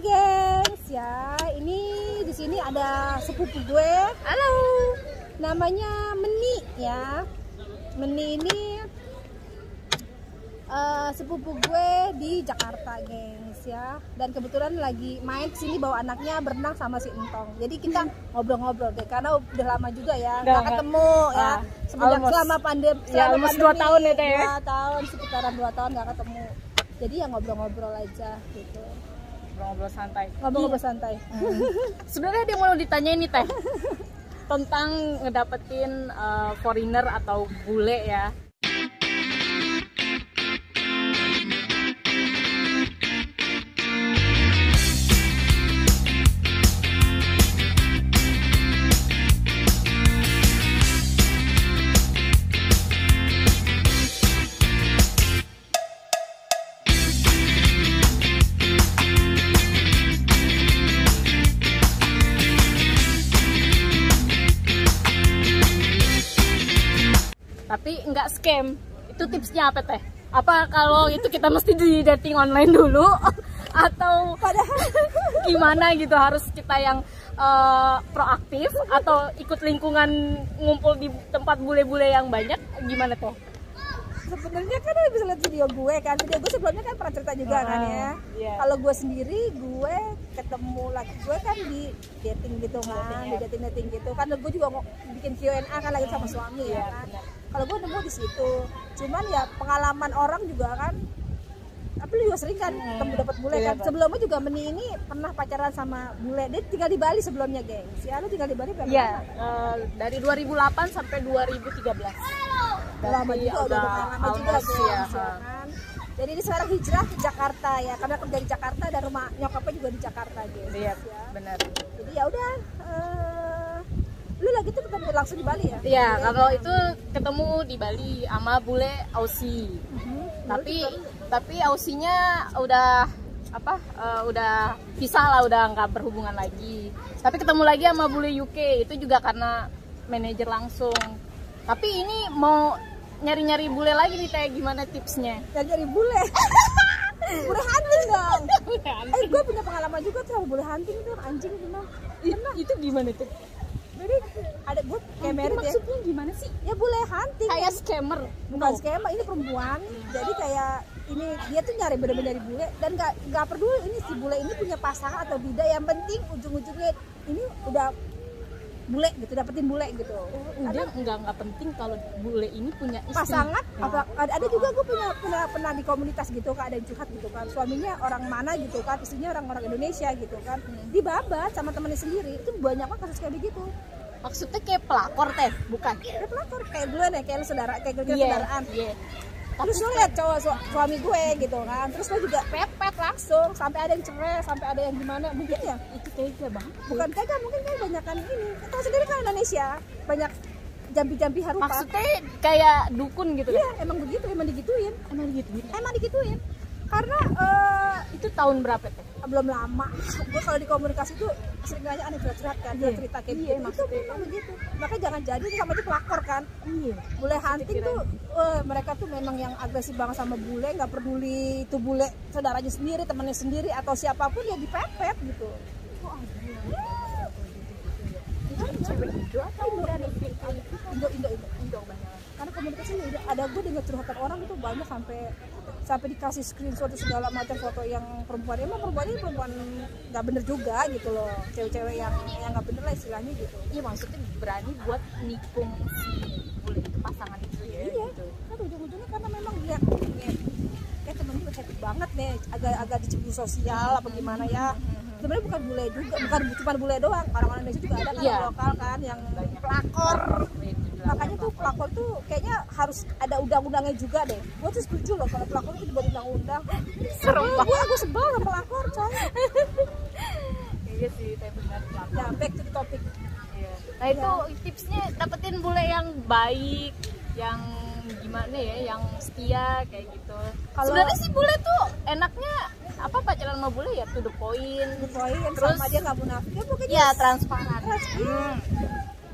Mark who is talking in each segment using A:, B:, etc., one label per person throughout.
A: gengs ya. Ini di sini ada sepupu gue. Halo. Namanya Meni ya. Meni ini sepupu gue di Jakarta gengs ya. Dan kebetulan lagi main sini bawa anaknya berenang sama si Entong. Jadi kita ngobrol-ngobrol deh karena udah lama juga ya nggak ketemu ya. Semenjak selama pandemi, selama 2 tahun ya teh. 2 tahun, sekitaran 2 tahun nggak ketemu. Jadi ya ngobrol-ngobrol aja gitu.
B: Ngobrol santai.
A: Ngobrol santai.
B: Sebenarnya dia mau ditanya ini teh tentang ngedapetin foreigner atau bule ya. Tapi nggak scam. Itu tipsnya apa teh? Apa kalau itu kita mesti di dating online dulu atau gimana gitu, harus kita yang proaktif atau ikut lingkungan ngumpul di tempat bule-bule yang banyak, gimana teh?
A: Sebenarnya kan bisa lihat video gue kan, video gue sebelumnya kan pernah cerita juga kan ya. Yeah. Kalau gue sendiri, gue ketemu laki gue kan di dating gitu kan, di dating gitu kan. Gue juga mau bikin Q&A kan lagi sama suami ya kan. Kalau gue nemu di situ, cuman ya pengalaman orang juga kan. Tapi lu juga sering kan ketemu dapat bule kan. Sebelumnya juga Meni ini pernah pacaran sama bule. Dia tinggal di Bali sebelumnya, gengs. Ya, lu tinggal di Bali berapa lama?
B: Dari 2008 sampai 2013.
A: Lama juga, udah lama juga ya kan. Jadi ini sekarang hijrah ke Jakarta ya, karena kerja di Jakarta dan rumah nyokapnya juga di Jakarta gitu.
B: Iya,
A: ya.
B: Benar.
A: Jadi ya udah, lu lagi tuh ketemu langsung di Bali ya?
B: Iya, kalau itu ketemu di Bali sama bule Aussie. Tapi Aussinya udah udah pisah lah, udah nggak berhubungan lagi. Tapi ketemu lagi sama bule UK, itu juga karena manajer langsung. Tapi ini mau nyari-nyari bule lagi nih teh, gimana tipsnya?
A: Nyari bule. Bule hunting dong. Gue punya pengalaman juga tuh sama bule hunting tuh, anjing gimana?
B: Itu gimana tuh?
A: Jadi ada gue kayak merit ya.
B: Maksudnya gimana sih?
A: Ya bule hunting.
B: Kayak scammer.
A: Bukan scammer, ini perempuan. Jadi kayak ini dia tuh nyari bener-bener dari bule dan nggak peduli ini si bule ini punya pasangan atau tidak. Yang penting ujung-ujungnya ini udah bule gitu, dapetin bule gitu.
B: Udah nggak penting kalau bule ini punya istri.
A: Pasangan ada juga gue pernah di komunitas gitu kan, ada yang curhat gitu kan, suaminya orang mana gitu kan, istrinya orang Indonesia gitu kan, dibabat sama temennya sendiri. Itu banyak banget kasus kayak begitu.
B: Maksudnya kayak pelakor teh, bukan?
A: Kayak pelakor, kayak gue nih, kayak lu saudara, kayak saudaraan. Terus lu lihat cowok suami gue gitu kan, terus gue juga pepet langsung sampai ada yang cerai, sampai ada yang gimana, mungkin ya
B: itu tega banget.
A: Bukan tega, mungkin kan banyakan ini. Tahu sendiri kan Indonesia banyak jampi-jampi harupa.
B: Maksudnya kayak dukun gitu.
A: Iya, emang begitu, emang digituin. Emang digituin. Karena
B: itu tahun berapa teh?
A: Belum lama. Gue kalau di komunikasi tuh sering nanya aneh curhat kan, cerita kayak gitu. Itu memang begitu. Makanya jangan jadi sama aja pelakor kan. Bule hunting tuh mereka tuh memang yang agresif banget sama bule, nggak peduli itu bule saudaranya sendiri, temannya sendiri atau siapapun ya dipepet gitu.
B: Cewek Indo atau dari
A: Indo banyak. Karena komunikasinya udah ada, gue dengar curhatan orang itu banyak sampai dikasih screenshot segala macam foto yang perempuan. Emang perempuan ini perempuan nggak bener juga gitu loh, cewek-cewek yang nggak bener lah istilahnya gitu.
B: Iya, maksudnya berani buat nikung si bule itu, pasangan itu ya.
A: Iya
B: gitu.
A: Kan ujung-ujungnya karena memang dia kayak temen gue cantik banget nih, agak dicemburu sosial apa gimana ya. Sebenarnya bukan bule juga, bukan cuma bule doang, orang-orang Indonesia juga ada kan lokal kan yang pelakor. Makanya tuh pelakor tuh kayaknya harus ada undang-undangnya juga deh. Gue tuh setuju loh kalau pelakor itu dibuat undang-undang.
B: Serem banget.
A: Gue sebel sama pelakor coy.
B: Iya sih, tapi benar pelakor.
A: Ya, back to the topic.
B: Nah itu tipsnya dapetin bule yang baik, yang gimana ya, yang setia kayak gitu. Sebenarnya sih bule tuh enaknya apa, pacaran sama bule ya to the point.
A: Terus sama dia nggak munafik. Ya pokoknya
B: ya transparan.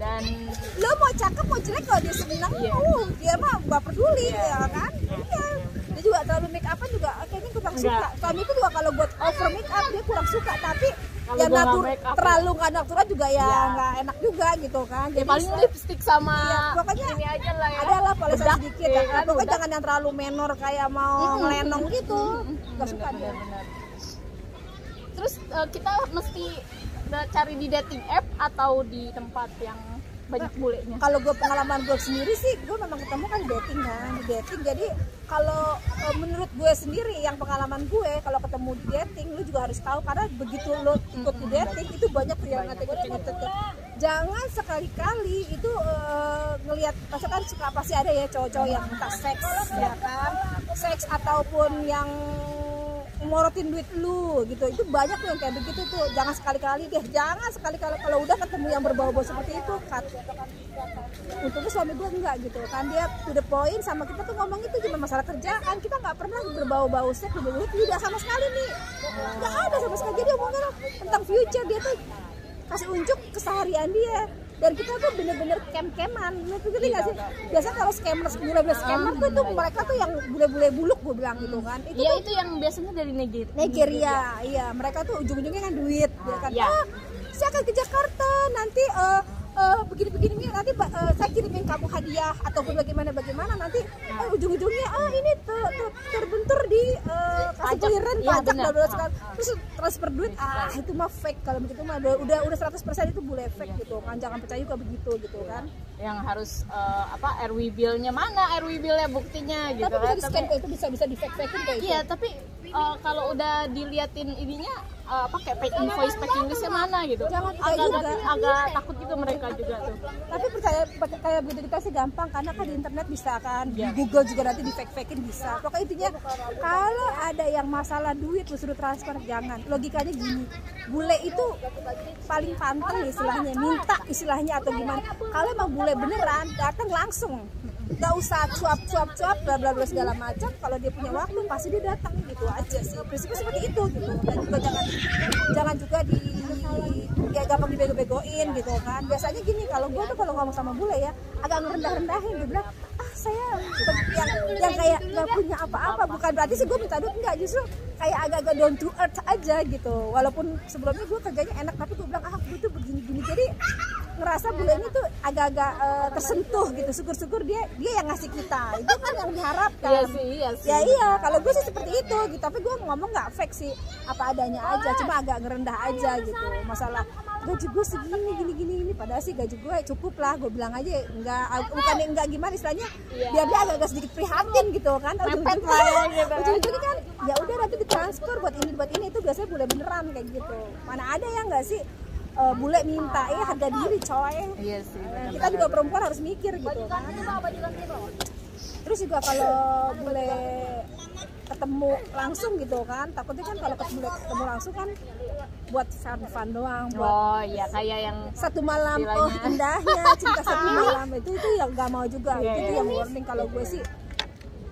B: Dan
A: lo mau cakep mau jelek kalau dia senang, dia mah nggak peduli ya kan. Iya. Dia juga terlalu make upan juga kayaknya kurang suka. Suamiku juga kalau buat over make up dia kurang suka, tapi
B: Kalau
A: ya
B: gua nggak make up,
A: terlalu nggak natural juga ya nggak enak juga gitu kan.
B: Ya paling lipstick sama
A: pokoknya
B: ini aja lah ya.
A: ada lah polisi
B: Bedak,
A: sedikit
B: ya
A: kan. Pokoknya
B: bedak.
A: jangan yang terlalu menor kayak mau melenong gitu. Nggak suka dia.
B: Benar. Terus kita mesti cari di dating app atau di tempat yang banyak bulenya?
A: Kalau gue pengalaman gue sendiri sih, gue memang ketemu kan dating kan, di dating. Jadi kalau menurut gue sendiri yang pengalaman gue, kalau ketemu di dating, lu juga harus tahu karena begitu lu ikut di dating itu banyak tuh yang ngatain. Jangan sekali-kali itu ngelihat, maksudnya kan suka pasti ada ya cowok-cowok yang minta seks, ya kan, seks ataupun yang morotin duit lu gitu. Itu banyak tuh yang kayak begitu tuh. Jangan sekali-kali deh, jangan sekali-kali kalau udah ketemu yang berbau-bau seperti itu cut. Untungnya suami gue enggak gitu kan, dia to the point sama kita tuh ngomong itu cuma masalah kerjaan. Kita nggak pernah berbau-bau seks, berbau tidak sama sekali nih, nggak ada sama sekali. Jadi omongnya tentang future, dia tuh kasih unjuk keseharian dia. Dan kita tuh bener-bener camp-caman, lu pikir nggak sih? Biasa kalau scammer, bule-bule scammer tuh mereka tuh yang bule-bule buluk gue bilang gitu kan. Itu
B: ya
A: tuh,
B: itu yang biasanya dari
A: Nigeria, iya mereka tuh ujung-ujungnya kan duit, ya kan. Saya akan ke Jakarta nanti begini-begini nanti saya kirimin kamu hadiah ataupun bagaimana nanti ujung-ujungnya ini terbentur di kasih clearance pajak dan terus transfer duit itu mah fake. Kalau begitu mah udah 100% itu boleh fake gitu kan, jangan percaya juga begitu gitu kan.
B: Yang harus RW bill-nya mana, RW bill-nya buktinya gitu.
A: Tapi bisa di scan kayak itu, bisa di fake-fakein kayak itu.
B: Iya, tapi kalau udah diliatin ininya pakai fake invoice, fake Inggrisnya mana gitu. Agak takut gitu mereka juga tuh.
A: Tapi percaya kayak begitu kita sih gampang karena kan di internet bisa kan, di Google juga nanti di fake-fakein bisa. Pokoknya intinya kalau ada yang masalah duit lu suruh transfer jangan. Logikanya gini, bule itu paling pantang istilahnya, minta istilahnya atau gimana. Kalau emang bule beneran datang langsung, nggak usah cuap bla bla bla segala macam. Kalau dia punya waktu pasti dia datang, gitu aja sih. Prinsipnya seperti itu gitu. Dan juga jangan juga ya gampang dibego-begoin gitu kan. Biasanya gini, kalau gue tuh kalau ngomong sama bule ya agak ngerendah-rendahin, dia bilang saya yang kayak nggak punya apa-apa. Bukan berarti sih gue minta duit, enggak, justru kayak agak-agak down to earth aja gitu. Walaupun sebelumnya gue kerjanya enak, tapi gue bilang gue tuh begini-gini. Jadi ngerasa bule ini tuh agak-agak tersentuh gitu. Syukur-syukur dia yang ngasih kita, itu kan yang diharapkan.
B: Iya sih.
A: Ya iya, kalau gue sih seperti itu gitu. Tapi gue ngomong nggak fake sih, apa adanya aja, cuma agak ngerendah aja gitu. Masalah gaji gue segini gini, padahal sih gaji gue cukup lah, gue bilang aja. Bukannya enggak gimana istilahnya, biar dia agak sedikit prihatin gitu kan. Ujung-ujungnya kan ya udah nanti ditransfer buat ini itu biasanya bule beneran kayak gitu. Mana ada yang nggak sih bule minta harga diri coy.
B: Iya sih.
A: Kita juga perempuan harus mikir gitu kan. Terus juga kalau bule ketemu langsung gitu kan, takutnya kan kalau ketemu langsung kan buat fun doang, buat
B: iya kayak yang
A: satu malam indahnya cinta satu malam itu yang nggak mau juga. Itu yang warning kalau gue sih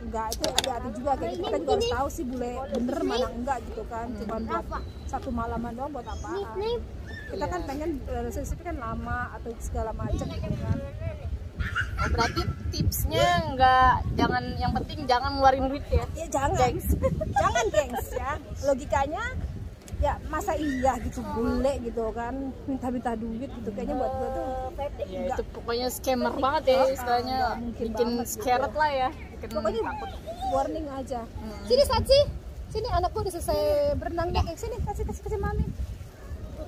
A: enggak, itu hati-hati juga kayak gitu. Kita juga harus tahu sih bule bener mana enggak gitu kan, cuma buat satu malaman doang buat apaan. Kita kan pengen relationship kan lama atau segala macam gitu kan.
B: Berarti tipsnya jangan, yang penting jangan ngeluarin duit ya.
A: Ya jangan, jangan gengs ya. Logikanya ya masa iya gitu bule gitu kan minta duit gitu, kayaknya buat gue tuh
B: ya itu pokoknya scammer banget ya istilahnya, bikin scared lah ya,
A: pokoknya takut. Warning aja. Sini Saci, sini anak gue udah selesai berenang deh, sini kasih mami.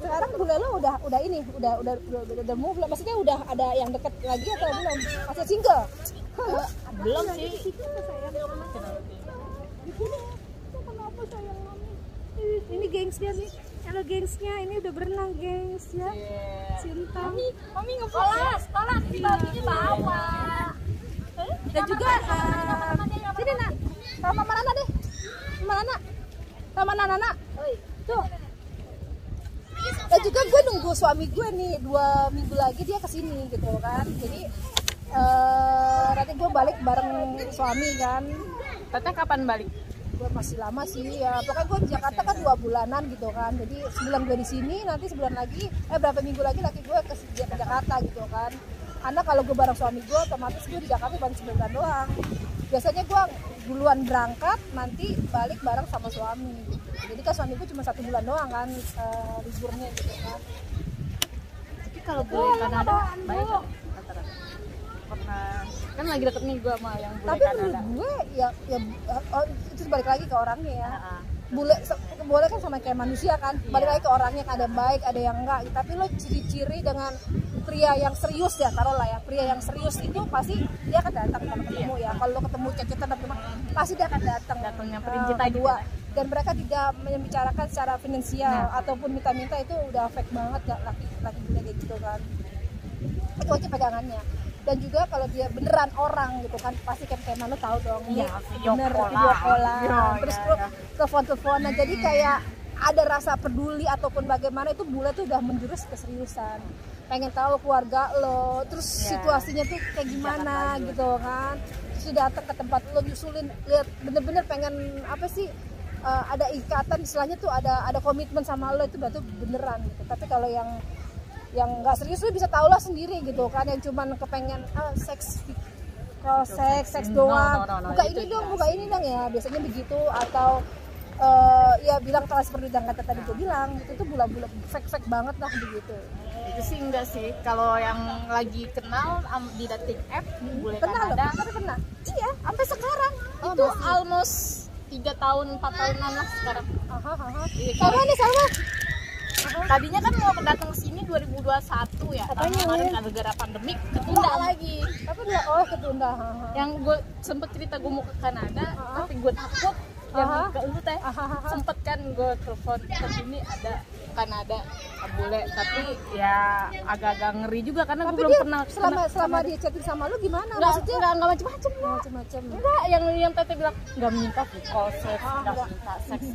A: Sekarang bule lo udah move, maksudnya udah ada yang deket lagi atau belum? Masih single?
B: Belum sih.
A: Kenapa sayang mami? Ini gengsnya nih, halo gengsnya, ini udah berenang gengs ya. Cinta.
B: Mami sekolah baginya bawa.
A: Dan juga sini nak, sama Nana deh, sama Nana. Tuh. Dan juga gue nunggu suami gue nih 2 minggu lagi dia kesini gitu kan. Jadi nanti gue balik bareng suami kan.
B: Teteh kapan balik?
A: Gue masih lama sih ya. Pokoknya gue di Jakarta kan 2 bulanan gitu kan. Jadi sebulan gue di sini, nanti sebulan lagi berapa minggu lagi gue ke Jakarta gitu kan. Karena kalau gue bareng suami gue otomatis gue di Jakarta baru sebulan doang. biasanya gue duluan berangkat, nanti balik bareng sama suami gitu. Jadi kan suamiku cuma 1 bulan doang kan liburnya gitu kan.
B: Tapi kalau bule Kanada baik kan rata-rata. Pernah kan lagi deket nih gue sama yang bule
A: tapi
B: Kanada.
A: menurut gue ya itu balik lagi ke orangnya ya. Boleh kan sama kayak manusia kan, balik lagi ke orangnya, ada yang baik ada yang enggak. Tapi lo ciri-ciri dengan pria yang serius ya, taruhlah ya, pria yang serius itu pasti dia akan datang kalau ketemu ya. Kalau lo ketemu cecetan atau pasti dia akan datang
B: nyamperin kita gitu.
A: Dan mereka tidak membicarakan secara finansial ataupun minta-minta, itu udah fake banget ya laki bule kayak gitu kan. Itu aja pegangannya. Dan juga kalau dia beneran orang gitu kan, pasti kayak mana tahu dong,
B: iya,
A: bener video callan, terus telepon-teleponan. Jadi kayak ada rasa peduli ataupun bagaimana, itu bule tuh udah menjurus ke seriusan, pengen tahu keluarga lo, terus situasinya tuh kayak gimana gitu kan. Terus datang ke tempat lo, nyusulin, lihat bener-bener pengen apa sih, ada ikatan istilahnya tuh, ada komitmen sama lo, itu berarti beneran gitu. Tapi kalau yang nggak serius lu bisa tau lah sendiri gitu kan, yang cuman kepengen seks doang, buka ini dong ya, biasanya begitu. Atau ya bilang transfer duit yang kata tadi gue bilang, itu tuh bulan-bulan fake banget lah begitu.
B: Itu sih enggak sih, kalau yang lagi kenal di dating app bule Kanada
A: kena. Iya, sampai sekarang
B: itu almost 3 tahun 4 tahunan lah sekarang.
A: Sama nih sama.
B: Tadinya kan mau datang ke sini 2021 ya, tapi kemarin gara-gara pandemik ketunda lagi.
A: Tapi dia ketunda.
B: Yang gue sempet cerita gue mau ke Kanada, tapi gue takut yang ke lu teh. Sempet kan gue telepon ke sini ada Kanada bule, tapi ya agak-agak ngeri juga karena gue belum pernah.
A: Selama dia chatting sama lu gimana?
B: Nggak macem-macem. Enggak, yang teteh bilang nggak minta call sex, nggak minta seks,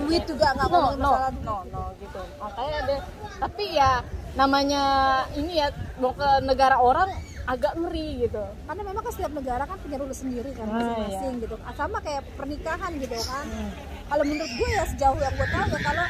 A: duit juga nggak ngomongin masalah duit.
B: No gitu. Makanya ada. Tapi ya namanya ini ya, mau ke negara orang agak ngeri gitu.
A: Karena memang kan setiap negara kan punya rules sendiri kan masing-masing gitu. Sama kayak pernikahan gitu kan. Kalau menurut gue ya, sejauh yang gue tahu ya, kalau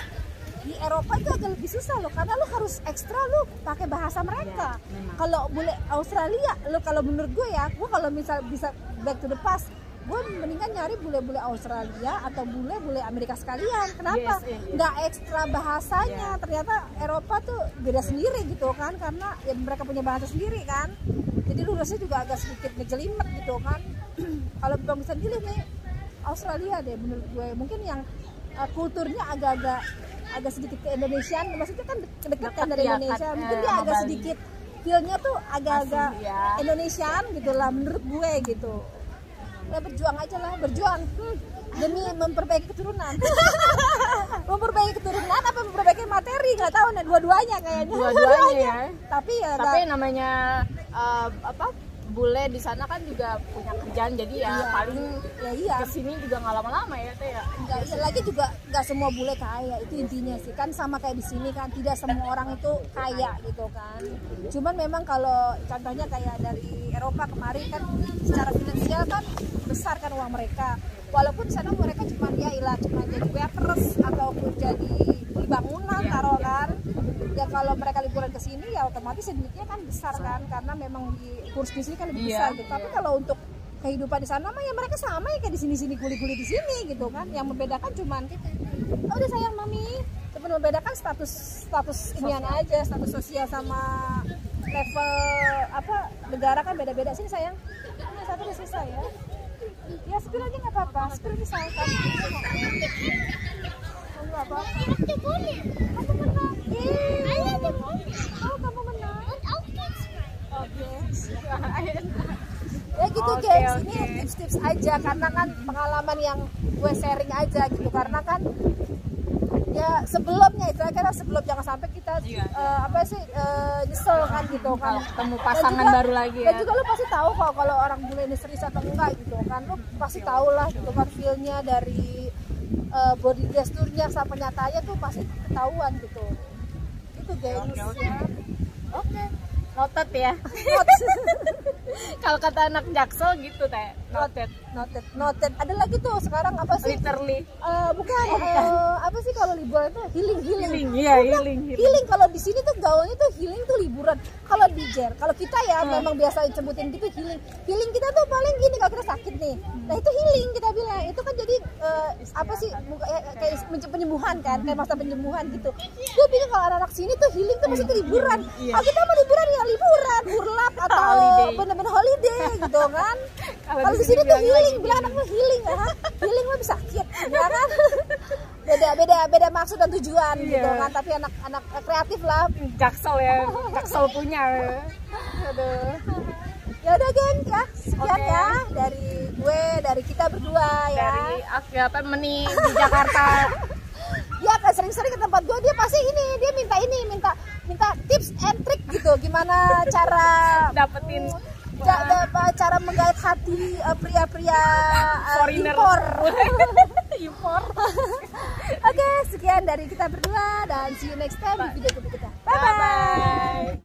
A: di Eropa itu agak lebih susah loh, karena lo harus ekstra lo pakai bahasa mereka. Kalau boleh Australia, lo kalau menurut gue ya, gue kalau misal bisa back to the past, gue mendingan nyari bule-bule Australia atau bule-bule Amerika sekalian. Kenapa? Nggak ekstra bahasanya. Ternyata Eropa tuh beda sendiri gitu kan, karena ya mereka punya bahasa sendiri kan. Jadi lurusnya juga agak sedikit ngejelimet gitu kan. Kalau bang bisa pilih nih, Australia deh menurut gue. Mungkin yang kulturnya agak sedikit ke Indonesian, maksudnya kan dekat kan dari Indonesia. Mungkin dia agak sedikit feel-nya tuh agak Indonesian gitu lah menurut gue gitu. Ya berjuang aja lah, demi memperbaiki keturunan. Memperbaiki keturunan apa memperbaiki materi, nggak tahu nih, dua-duanya kayaknya.
B: Dua-duanya ya.
A: Tapi
B: namanya bule di sana kan juga punya kerjaan, jadi ya paling kesini juga nggak lama-lama ya teh ya.
A: Lagi juga nggak semua bule kaya, itu intinya sih kan, sama kayak di sini kan, tidak semua orang itu kaya gitu kan. Cuman memang kalau contohnya kayak dari Eropa kemarin kan, secara finansial kan besar kan uang mereka, walaupun di sana mereka cuma jadi waiters ataupun jadi beli bangunan taruh kan. Ya kalau mereka liburan ke sini ya otomatis duitnya kan besar kan, karena memang di kurs di sini kan lebih besar gitu. Tapi kalau untuk kehidupan di sana mah ya mereka sama ya kayak di sini kuli-kuli di sini gitu kan. Yang membedakan cuman udah sayang mami, cuma membedakan status inian aja, status sosial sama level negara kan beda-beda. Sini sayang, ini satu udah selesai ya. Ya sepir aja nggak apa-apa, sepir bisa kan. Nggak apa-apa. Kamu menang. Oh, kamu menang. Oke. Ya gitu guys, ini tips-tips aja, karena kan pengalaman yang gue sharing aja gitu, karena kan ya sebelumnya itu karena jangan sampai kita nyesel kan gitu kan,
B: ketemu pasangan baru lagi ya.
A: Dan juga lo pasti tahu kok kalau orang bule ini serius atau enggak gitu kan, lo pasti tahu lah gitu kan, feel-nya dari body gesturnya sama nyatanya tuh pasti ketahuan gitu. Itu guys.
B: Oke. Noted ya. Kalau kata anak Jaksel gitu teh, noted.
A: noted. Ada lagi tuh sekarang apa sih?
B: Literally.
A: Bukan. Apa sih kalau liburan itu healing.
B: Iya, healing.
A: Healing kalau di sini tuh gaulnya tuh healing tuh liburan. Kalau di kalau kita ya memang biasa sebutin gitu healing. Healing kita tuh paling gini kalau kita sakit nih. Nah itu healing kita bilang. Itu kan jadi apa sih kayak penyembuhan kan, kayak masa penyembuhan gitu. Gue pikir kalau anak-anak sini tuh healing tuh maksudnya liburan. Kalau kita mau liburan ya liburan, burlap atau bener-bener holiday gitu kan. Kalau di sini tuh healing, bilang anak lu healing ya, healing lu bisa sakit, ya kan? Beda maksud dan tujuan gitu kan. Tapi anak kreatif lah.
B: Jaksel punya. Aduh.
A: Ya udah geng ya, sekian ya dari kita berdua ya.
B: Dari Meni di Jakarta.
A: Dia kan sering-sering ke tempat gue, dia pasti dia minta tips and trick gitu, gimana cara
B: dapetin
A: cara menggait hati pria-pria impor. Oke, sekian dari kita berdua dan see you next time di video kita. Bye bye.